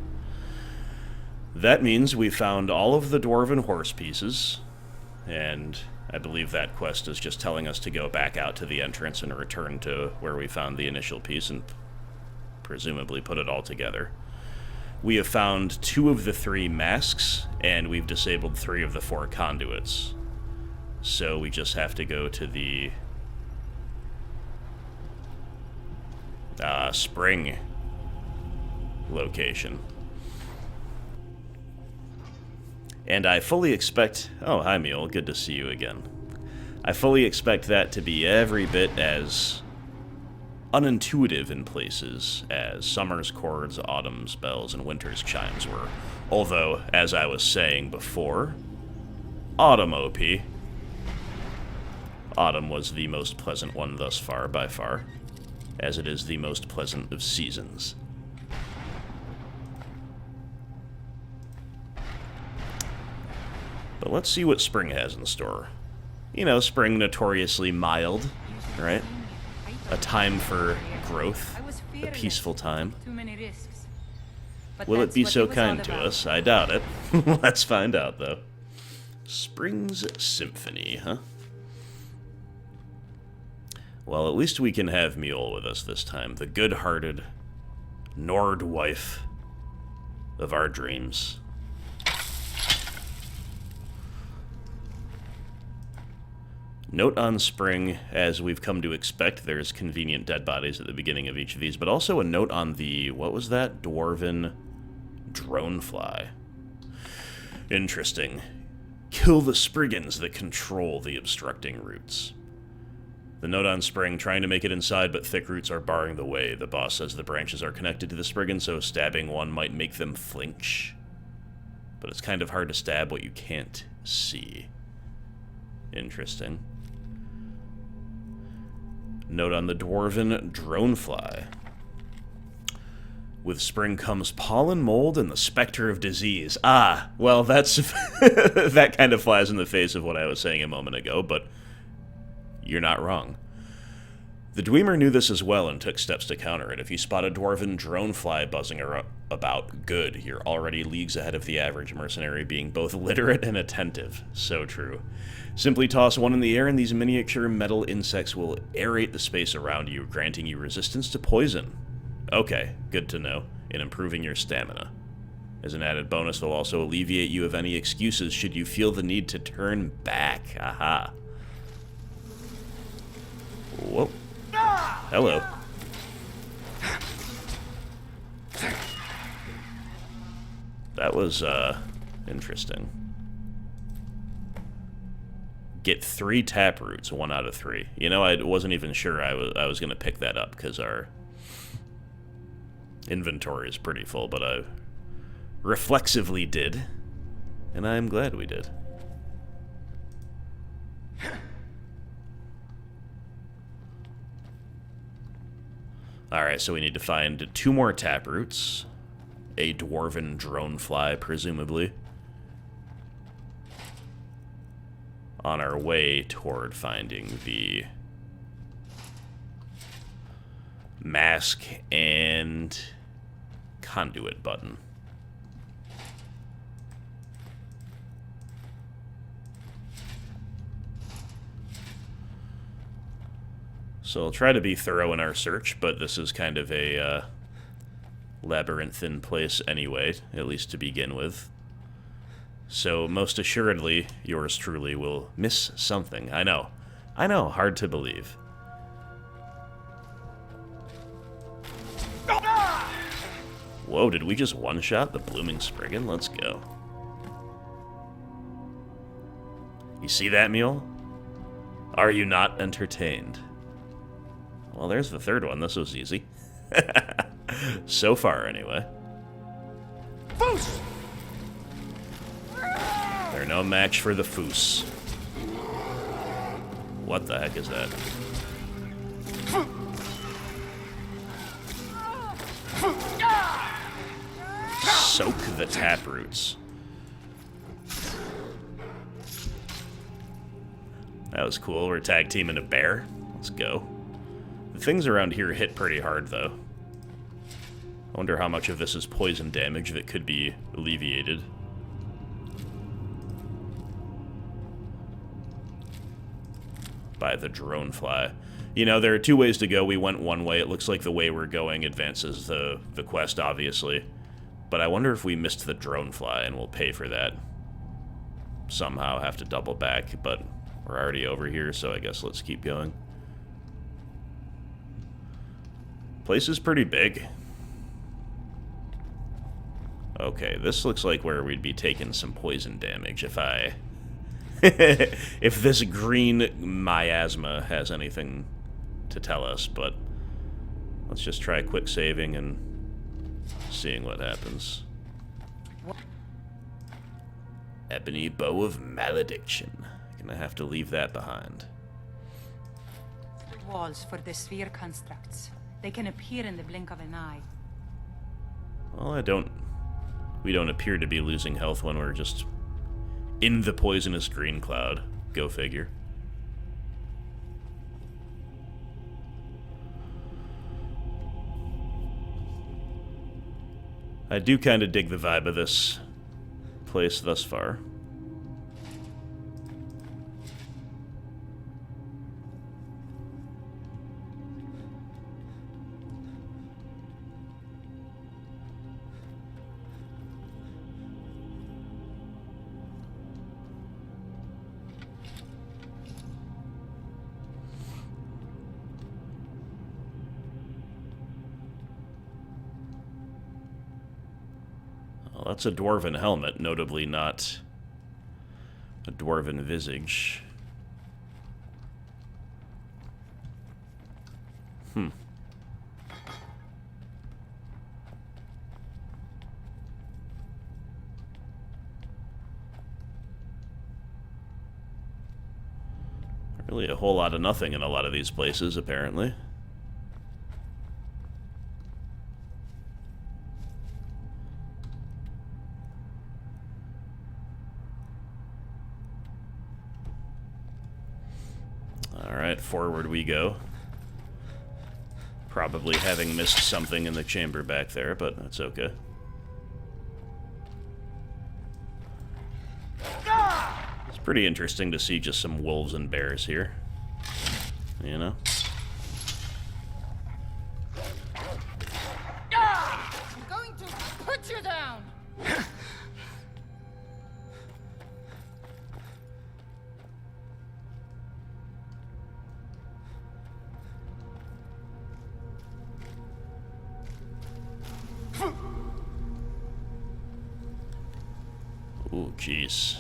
S1: that means we found all of the Dwarven horse pieces, and I believe that quest is just telling us to go back out to the entrance and return to where we found the initial piece and presumably put it all together. We have found 2 of the 3 masks, and we've disabled 3 of the 4 conduits. So we just have to go to the spring location. And I fully expect... Oh, hi, Mule. Good to see you again. I fully expect that to be every bit as unintuitive in places as summer's chords, autumn's bells, and winter's chimes were. Although, as I was saying before, autumn OP. Autumn was the most pleasant one thus far, by far, as it is the most pleasant of seasons. But let's see what spring has in store. You know, spring notoriously mild, right? A time for growth, a peaceful time. Will it be so kind to us? I doubt it. Let's find out, though. Spring's Symphony, huh? Well, at least we can have Mule with us this time. The good-hearted Nord wife of our dreams. Note on spring, as we've come to expect, there's convenient dead bodies at the beginning of each of these, but also a note on the, what was that? Dwarven dronefly. Interesting. Kill the spriggans that control the obstructing roots. The note on spring, trying to make it inside, but thick roots are barring the way. The boss says the branches are connected to the sprig, and so stabbing one might make them flinch. But it's kind of hard to stab what you can't see. Interesting. Note on the Dwarven dronefly. With spring comes pollen, mold, and the specter of disease. Ah, well, that's that kind of flies in the face of what I was saying a moment ago, but you're not wrong. The Dwemer knew this as well and took steps to counter it. If you spot a Dwarven dronefly buzzing about, good. You're already leagues ahead of the average mercenary, being both literate and attentive. So true. Simply toss one in the air and these miniature metal insects will aerate the space around you, granting you resistance to poison. Okay, good to know, and improving your stamina. As an added bonus, they'll also alleviate you of any excuses should you feel the need to turn back. Aha. Whoa. Hello. That was, interesting. Get 3 taproots, 1 out of 3. You know, I wasn't even sure I was going to pick that up, because our inventory is pretty full, but I reflexively did, and I'm glad we did. Alright, so we need to find 2 more taproots, a Dwarven dronefly, presumably, on our way toward finding the mask and conduit button. So I'll try to be thorough in our search, but this is kind of a labyrinthine place anyway, at least to begin with. So most assuredly, yours truly will miss something. I know, hard to believe. Whoa, did we just one-shot the blooming Spriggan? Let's go. You see that, mule? Are you not entertained? Well, there's the third one. This was easy. So far, anyway.
S3: Foos!
S1: They're no match for the Foos. What the heck is that? Soak the taproots. That was cool. We're tag teaming a bear. Let's go. The things around here hit pretty hard, though. I wonder how much of this is poison damage that could be alleviated. By the dronefly. You know, there are 2 ways to go. We went one way. It looks like the way we're going advances the quest, obviously. But I wonder if we missed the dronefly, and we'll pay for that. Somehow have to double back, but we're already over here, so I guess let's keep going. Place is pretty big. Okay, this looks like where we'd be taking some poison damage if if this green miasma has anything to tell us, but let's just try quick saving and seeing what happens. Ebony Bow of Malediction. Gonna have to leave that behind.
S2: Walls for the sphere constructs. They can appear in the blink of an eye.
S1: Well, we don't appear to be losing health when we're just in the poisonous green cloud. Go figure. I do kind of dig the vibe of this place thus far. Well, that's a Dwarven helmet, notably not a Dwarven visage. Really a whole lot of nothing in a lot of these places, apparently. Alright, forward we go. Probably having missed something in the chamber back there, but that's okay. It's pretty interesting to see just some wolves and bears here. You know?
S2: I'm going to put you down!
S1: Ooh, jeez.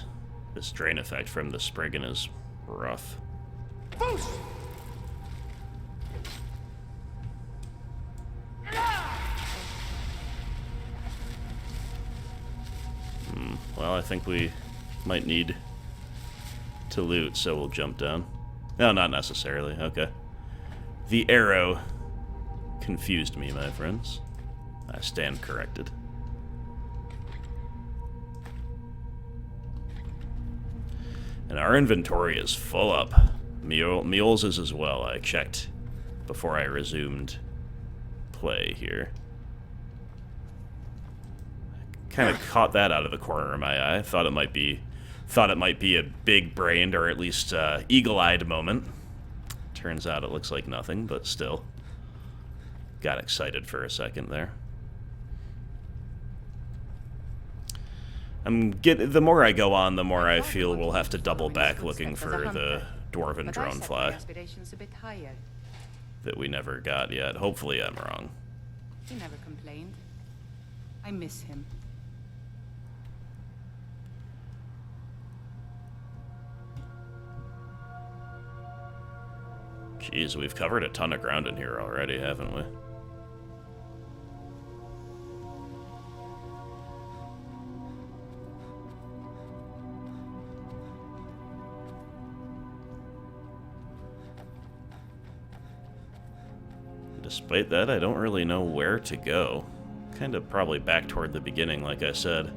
S1: This drain effect from the Spriggan is rough. Well, I think we might need to loot, so we'll jump down. No, not necessarily. Okay. The arrow confused me, my friends. I stand corrected. And our inventory is full up. Mule's is as well. I checked before I resumed play here. Kind of caught that out of the corner of my eye. Thought it might be a big-brained or at least eagle-eyed moment. Turns out it looks like nothing, but still. Got excited for a second there. The more I go on, the more I feel we'll have to double back looking for the Dwarven dronefly that we never got yet. Hopefully I'm wrong.
S2: He never complained. I miss him.
S1: Jeez, we've covered a ton of ground in here already, haven't we? Despite that, I don't really know where to go. Kind of probably back toward the beginning, like I said.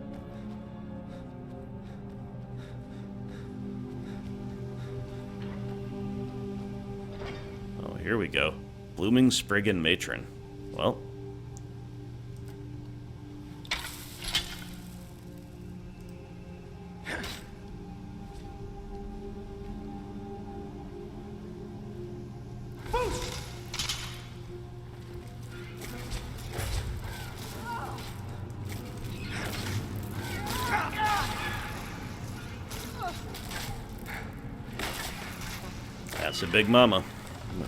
S1: Oh, here we go. Blooming Spriggan Matron. Well. That's a big mama.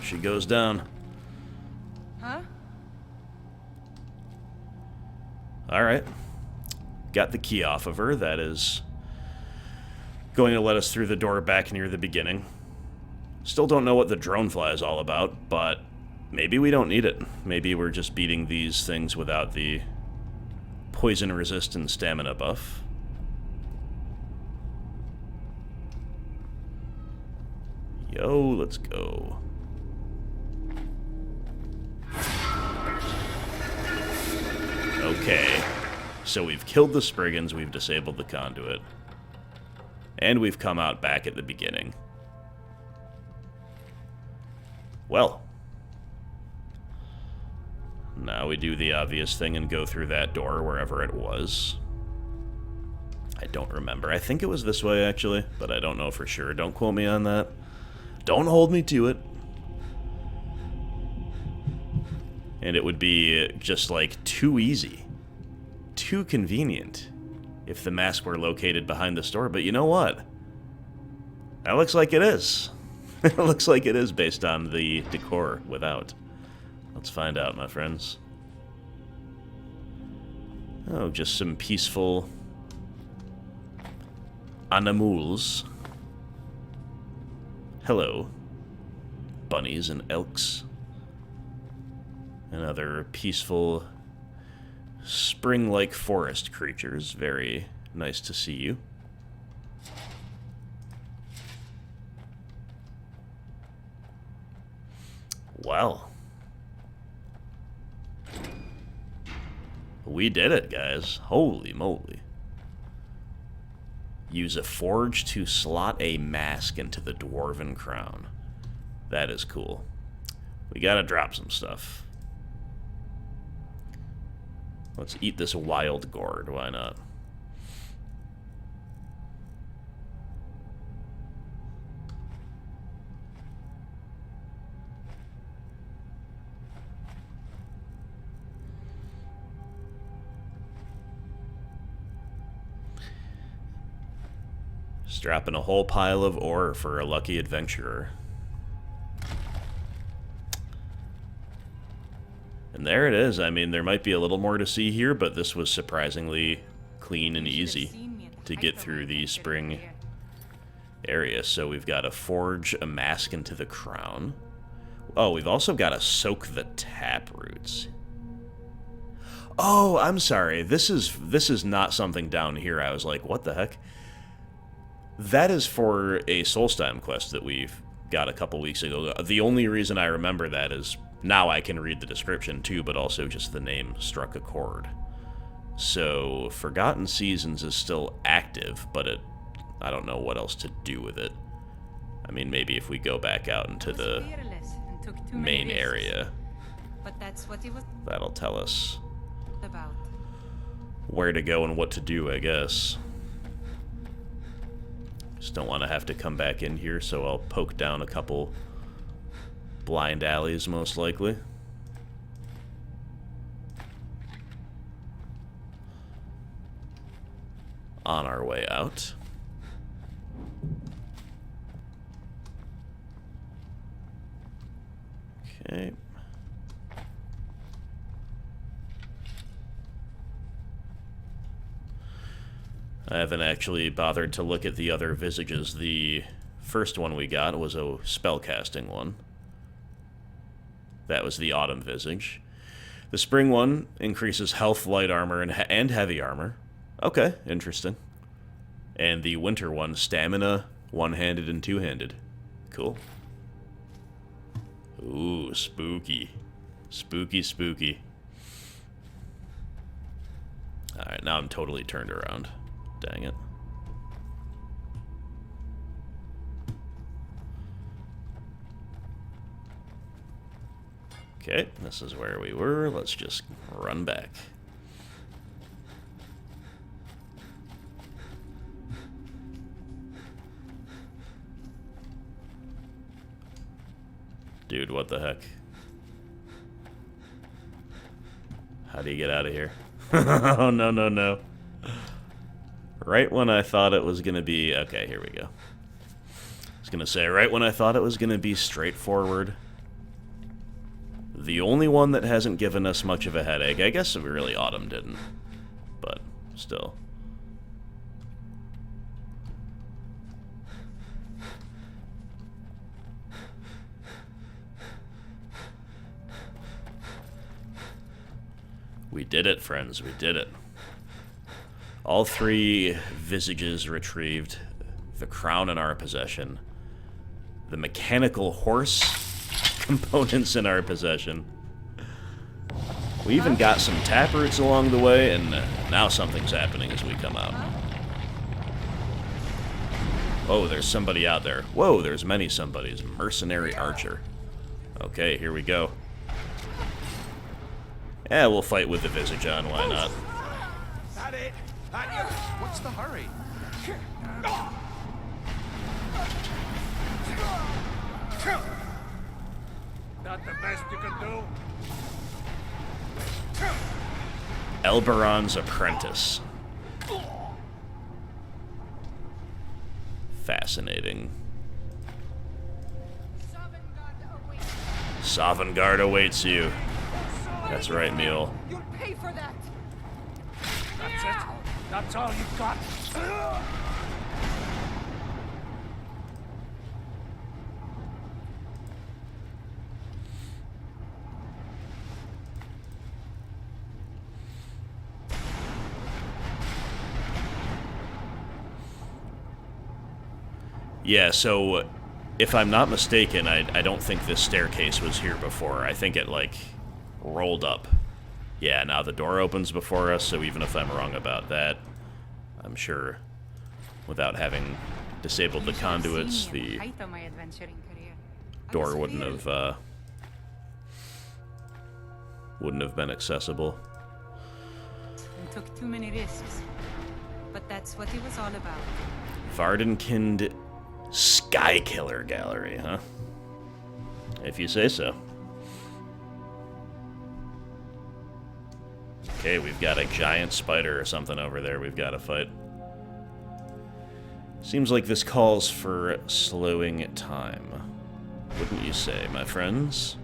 S1: She goes down.
S2: Huh?
S1: Alright. Got the key off of her. That is going to let us through the door back near the beginning. Still don't know what the dronefly is all about, but maybe we don't need it. Maybe we're just beating these things without the poison-resistant stamina buff. Yo, let's go. Okay. So we've killed the Spriggans, we've disabled the conduit. And we've come out back at the beginning. Well. Now we do the obvious thing and go through that door wherever it was. I don't remember. I think it was this way, actually, but I don't know for sure. Don't quote me on that. Don't hold me to it. And it would be just, like, too easy. Too convenient if the mask were located behind the store. But you know what? That looks like it is. It looks like it is based on the decor without. Let's find out, my friends. Oh, just some peaceful animals. Hello, bunnies and elks. Another peaceful, spring-like forest creatures. Very nice to see you. Well. We did it, guys. Holy moly. Use a forge to slot a mask into the Dwarven crown. That is cool. We gotta drop some stuff. Let's eat this wild gourd. Why not? Just dropping a whole pile of ore for a lucky adventurer. And there it is. I mean, there might be a little more to see here, but this was surprisingly clean and easy to get through the spring area. So we've got to forge a mask into the crown. Oh, we've also got to soak the tap roots. Oh, I'm sorry. This is not something down here. I was like, what the heck? That is for a Solstheim quest that we've got a couple weeks ago. The only reason I remember that is now I can read the description too, but also just the name struck a chord. So Forgotten Seasons is still active, but I don't know what else to do with it. I mean, maybe if we go back out into the main area,
S2: but that's what it was
S1: that'll tell us
S2: about.
S1: Where to go and what to do, I guess. Just don't want to have to come back in here, so I'll poke down a couple blind alleys, most likely. On our way out. Okay. I haven't actually bothered to look at the other visages. The first one we got was a spellcasting one. That was the Autumn Visage. The spring one increases health, light armor, and heavy armor. Okay, interesting. And the winter one, stamina, one-handed and two-handed. Cool. Ooh, spooky. Spooky, spooky. Alright, now I'm totally turned around. Dang it. Okay, this is where we were. Let's just run back. Dude, what the heck? How do you get out of here? Oh, no, no, no. Right when I thought it was going to be... Okay, here we go. I was going to say, right when I thought it was going to be straightforward... The only one that hasn't given us much of a headache, I guess really Autumn didn't, but still. We did it, friends, we did it. All three visages retrieved, the crown in our possession, the mechanical horse components in our possession. We even got some taproots along the way, and now something's happening as we come out. Oh, there's somebody out there. Whoa, there's many somebodies. Mercenary archer. Okay, here we go. Yeah, we'll fight with the Visage on, why not?
S3: That it? What's the hurry? Not the best you can do.
S1: Elberon's Apprentice. Fascinating. Sovngarde awaits you. That's right, Mule.
S4: You'll pay for that.
S3: That's it? That's all you've got?
S1: Yeah, so if I'm not mistaken, I don't think this staircase was here before. I think it, like, rolled up. Yeah, now the door opens before us, so even if I'm wrong about that, I'm sure without having disabled the conduits, the door wouldn't have been accessible.
S2: I took too many risks, but that's what it was all about.
S1: Vardnknd Sky Killer Gallery, huh? If you say so. Okay, we've got a giant spider or something over there we've got to fight. Seems like this calls for slowing time. Wouldn't you say, my friends?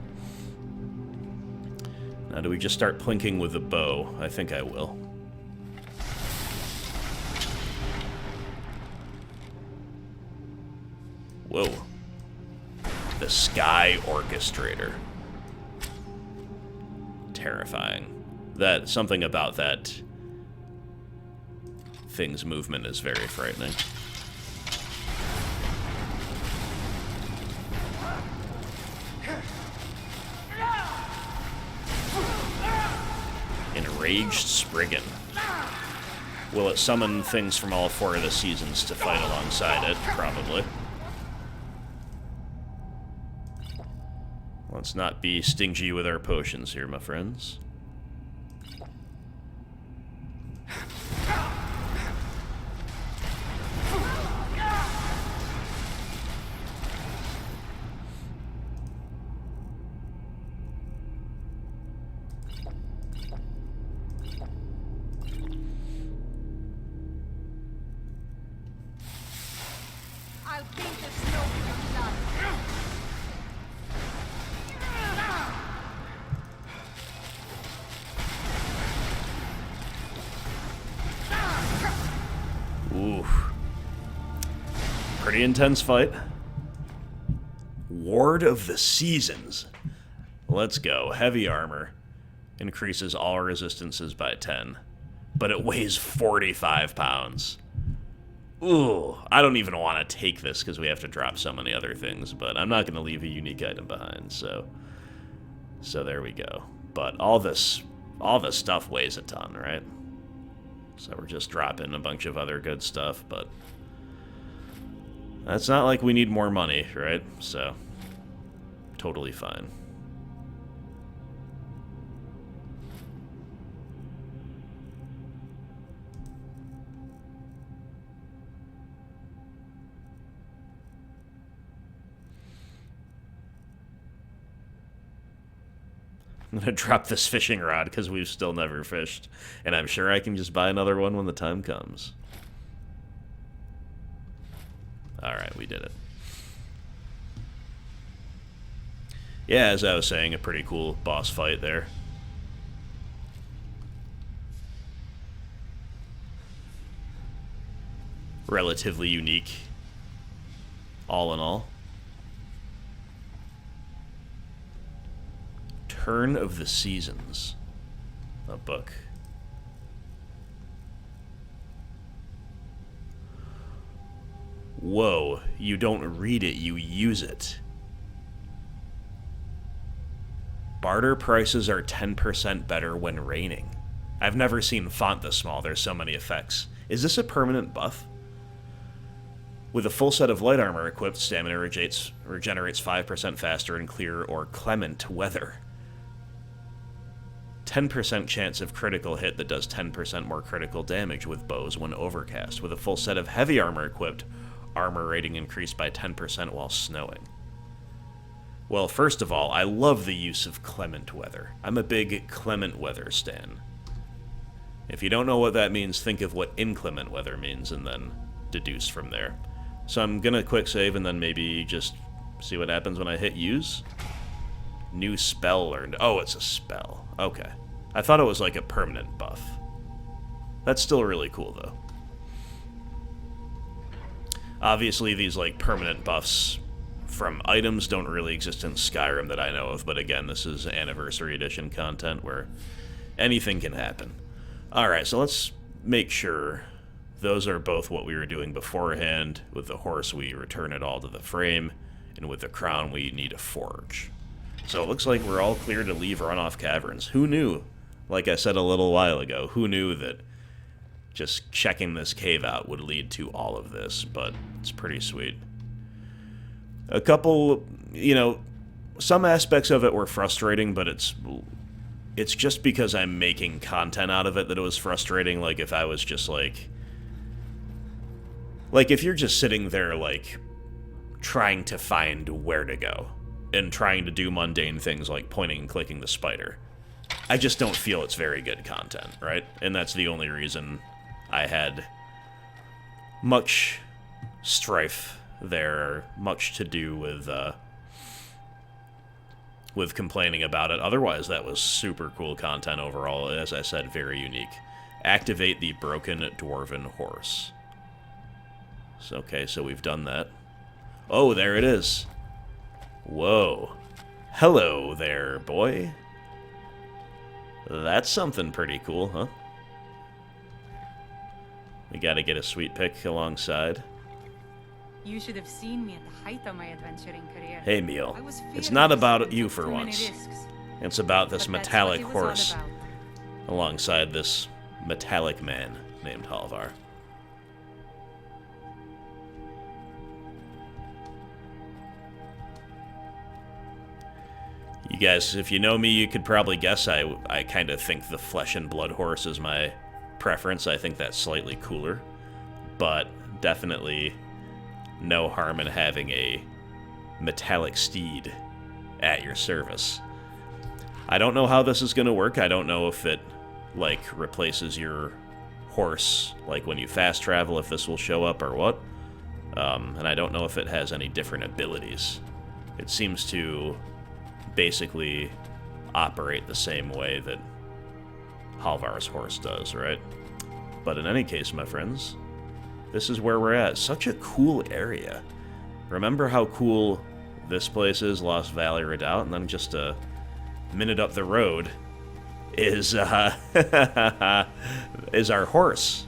S1: Now, do we just start plinking with the bow? I think I will. Whoa. The Sky Orchestrator. Terrifying. That, something about that thing's movement is very frightening. Enraged Spriggan. Will it summon things from all 4 of the seasons to fight alongside it? Probably. Let's not be stingy with our potions here, my friends.
S2: I'll paint the snow with your blood.
S1: Oof. Pretty intense fight. Ward of the Seasons. Let's go. Heavy armor. Increases all resistances by 10. But it weighs 45 pounds. Ooh. I don't even want to take this because we have to drop so many other things. But I'm not going to leave a unique item behind. So there we go. But all this stuff weighs a ton, right? So we're just dropping a bunch of other good stuff, but that's not like we need more money, right? So, totally fine. I'm gonna drop this fishing rod because we've still never fished. And I'm sure I can just buy another one when the time comes. Alright, we did it. Yeah, as I was saying, a pretty cool boss fight there. Relatively unique, all in all. Turn of the Seasons. A book. Whoa, you don't read it, you use it. Barter prices are 10% better when raining. I've never seen font this small, there's so many effects. Is this a permanent buff? With a full set of light armor equipped, stamina regenerates 5% faster in clear or clement weather. 10% chance of critical hit that does 10% more critical damage with bows when overcast. With a full set of heavy armor equipped, armor rating increased by 10% while snowing. Well, first of all, I love the use of clement weather. I'm a big clement weather stan. If you don't know what that means, think of what inclement weather means and then deduce from there. So I'm gonna quick save and then maybe just see what happens when I hit use. New spell learned. Oh, it's a spell. Okay. I thought it was like a permanent buff. That's still really cool, though. Obviously, these, like, permanent buffs from items don't really exist in Skyrim that I know of, but again, this is Anniversary Edition content where anything can happen. Alright, so let's make sure those are both what we were doing beforehand. With the horse, we return it all to the frame, and with the crown, we need a forge. So it looks like we're all clear to leave Runoff Caverns. Who knew? Like I said a little while ago, who knew that just checking this cave out would lead to all of this? But it's pretty sweet. A couple, you know, some aspects of it were frustrating, but it's just because I'm making content out of it that it was frustrating. Like, if I was just like if you're just sitting there, like, trying to find where to go and trying to do mundane things like pointing and clicking the spider, I just don't feel it's very good content, right? And that's the only reason I had much strife there, much to do with complaining about it. Otherwise, that was super cool content overall. As I said, very unique. Activate the broken Dwarven horse. So, okay, so we've done that. Oh, there it is. Whoa. Hello there, boy. That's something pretty cool, huh? We gotta get a sweet pick alongside.
S2: You should have seen me at the height of my adventuring career.
S1: Hey, Meal.
S2: I was
S1: It's
S2: fearless
S1: not about
S2: and
S1: you
S2: took
S1: for
S2: too many
S1: once.
S2: risks.
S1: It's about this
S2: But that's
S1: metallic
S2: what it was all
S1: horse
S2: about.
S1: alongside this metallic man named Halvar. You guys, if you know me, you could probably guess I kind of think the flesh and blood horse is my preference. I think that's slightly cooler, but definitely no harm in having a metallic steed at your service. I don't know how this is going to work. I don't know if it, like, replaces your horse, like when you fast travel, if this will show up or what. And I don't know if it has any different abilities. It seems to basically operate the same way that Halvar's horse does, right? But in any case, my friends, this is where we're at. Such a cool area. Remember how cool this place is, Lost Valley Redoubt, and then just a minute up the road is is our horse.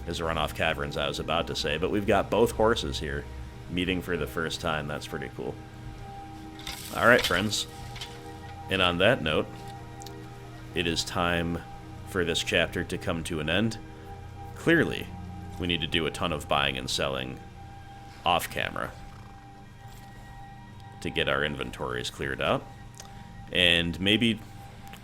S1: Is Runoff Caverns, I was about to say, but we've got both horses here meeting for the first time. That's pretty cool. All right, friends. And on that note, it is time for this chapter to come to an end. Clearly, we need to do a ton of buying and selling off camera to get our inventories cleared out, and maybe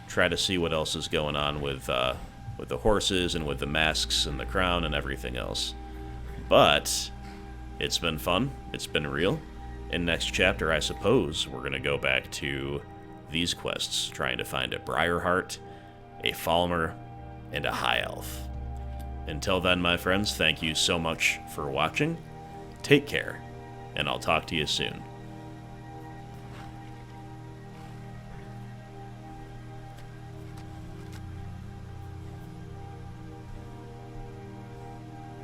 S1: try to see what else is going on with the horses and with the masks and the crown and everything else. But it's been fun. It's been real. In next chapter, I suppose, we're going to go back to these quests, trying to find a Briarheart, a Falmer, and a High Elf. Until then, my friends, thank you so much for watching. Take care, and I'll talk to you soon.